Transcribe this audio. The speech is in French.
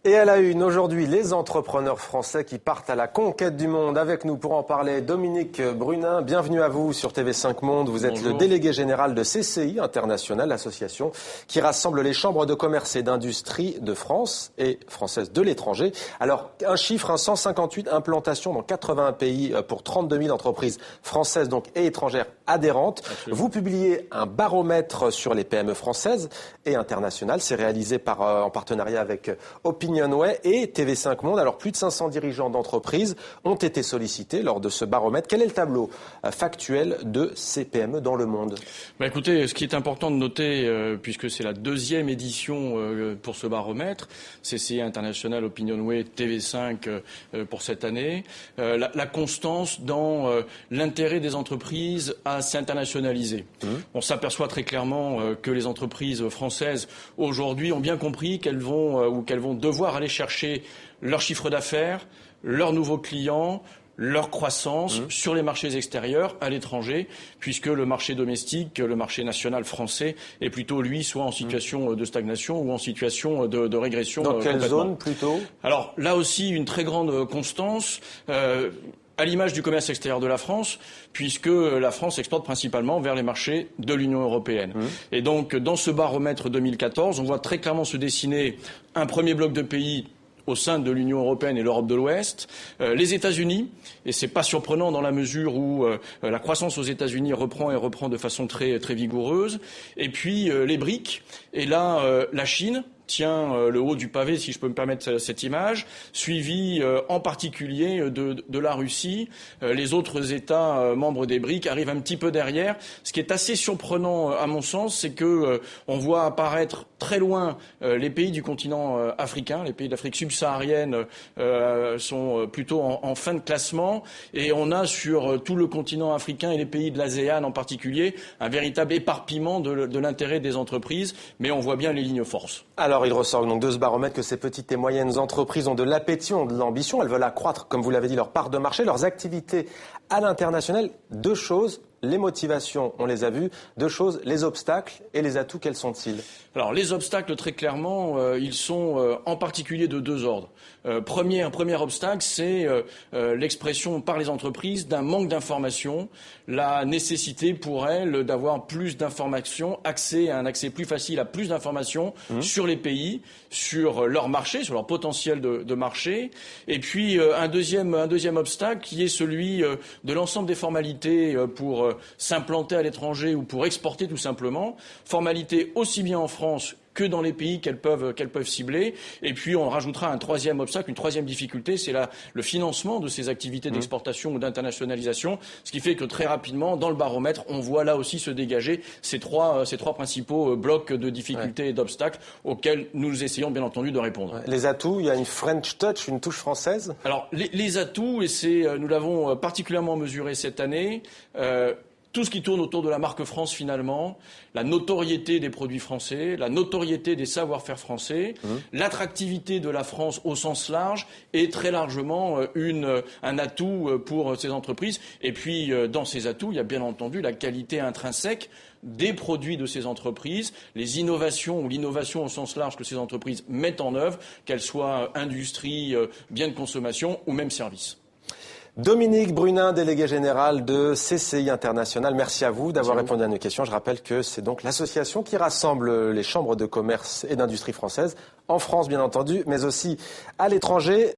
Et à la une, aujourd'hui, les entrepreneurs français qui partent à la conquête du monde. Avec nous pour en parler, Dominique Brunin. Bienvenue à vous sur TV5 Monde. Vous êtes Bonjour. le délégué général de CCI International, l'association qui rassemble les chambres de commerce et d'industrie de France et françaises de l'étranger. Alors, un chiffre, 158 implantations dans 81 pays pour 32 000 entreprises françaises donc, et étrangères adhérentes. Absolument. Vous publiez un baromètre sur les PME françaises et internationales. C'est réalisé en partenariat avec Opinionway et TV5 Monde. Alors, plus de 500 dirigeants d'entreprises ont été sollicités lors de ce baromètre. Quel est le tableau factuel de ces PME dans le monde ? Écoutez, ce qui est important de noter, puisque c'est la deuxième édition pour ce baromètre, CCI International, Opinionway, TV5 pour cette année, la constance dans l'intérêt des entreprises à s'internationaliser. On s'aperçoit très clairement que les entreprises françaises aujourd'hui ont bien compris qu'elles vont devoir aller chercher leur chiffre d'affaires, leurs nouveaux clients, leur croissance sur les marchés extérieurs, à l'étranger, puisque le marché domestique, le marché national français est plutôt, lui, soit en situation de stagnation ou en situation de régression. Dans quelle zone, plutôt ? Alors, là aussi, une très grande constance. À l'image du commerce extérieur de la France, puisque la France exporte principalement vers les marchés de l'Union européenne. Et donc, dans ce baromètre 2014, on voit très clairement se dessiner un premier bloc de pays au sein de l'Union européenne et l'Europe de l'Ouest, les États-Unis, et c'est pas surprenant dans la mesure où la croissance aux États-Unis reprend de façon très très vigoureuse, et puis les BRIC, et là la Chine tient le haut du pavé, si je peux me permettre cette image, suivi en particulier de la Russie. Les autres États membres des BRIC arrivent un petit peu derrière. Ce qui est assez surprenant à mon sens, c'est que on voit apparaître très loin les pays du continent africain. Les pays d'Afrique subsaharienne sont plutôt en fin de classement, et on a sur tout le continent africain et les pays de l'ASEAN en particulier un véritable éparpillement de l'intérêt des entreprises, mais on voit bien les lignes forces. Alors, il ressort donc de ce baromètre que ces petites et moyennes entreprises ont de l'appétit, ont de l'ambition. Elles veulent accroître, comme vous l'avez dit, leur part de marché, leurs activités à l'international. Deux choses, les motivations, on les a vues. Deux choses, les obstacles et les atouts, quels sont-ils ? Alors, les obstacles, très clairement, ils sont en particulier de deux ordres. Un premier obstacle, c'est l'expression par les entreprises d'un manque d'information, la nécessité pour elles d'avoir plus d'informations, un accès plus facile à plus d'informations sur les pays, sur leur marché, sur leur potentiel de marché. Et puis, un deuxième obstacle qui est celui de l'ensemble des formalités pour s'implanter à l'étranger ou pour exporter tout simplement. Formalités aussi bien en France que dans les pays qu'elles peuvent cibler. Et puis, on rajoutera un troisième obstacle, une troisième difficulté, c'est le financement de ces activités d'exportation ou d'internationalisation. Ce qui fait que très rapidement, dans le baromètre, on voit là aussi se dégager ces trois principaux blocs de difficultés et d'obstacles auxquels nous essayons bien entendu de répondre. Les atouts, il y a une French touch, une touche française ? Alors, les atouts, et nous l'avons particulièrement mesuré cette année, tout ce qui tourne autour de la marque France finalement, la notoriété des produits français, la notoriété des savoir-faire français, l'attractivité de la France au sens large est très largement un atout pour ces entreprises. Et puis dans ces atouts, il y a bien entendu la qualité intrinsèque des produits de ces entreprises, les innovations ou l'innovation au sens large que ces entreprises mettent en œuvre, qu'elles soient industrie, biens de consommation ou même services. Dominique Brunin, délégué général de CCI International, merci à vous d'avoir répondu à nos questions. Je rappelle que c'est donc l'association qui rassemble les chambres de commerce et d'industrie françaises, en France bien entendu, mais aussi à l'étranger.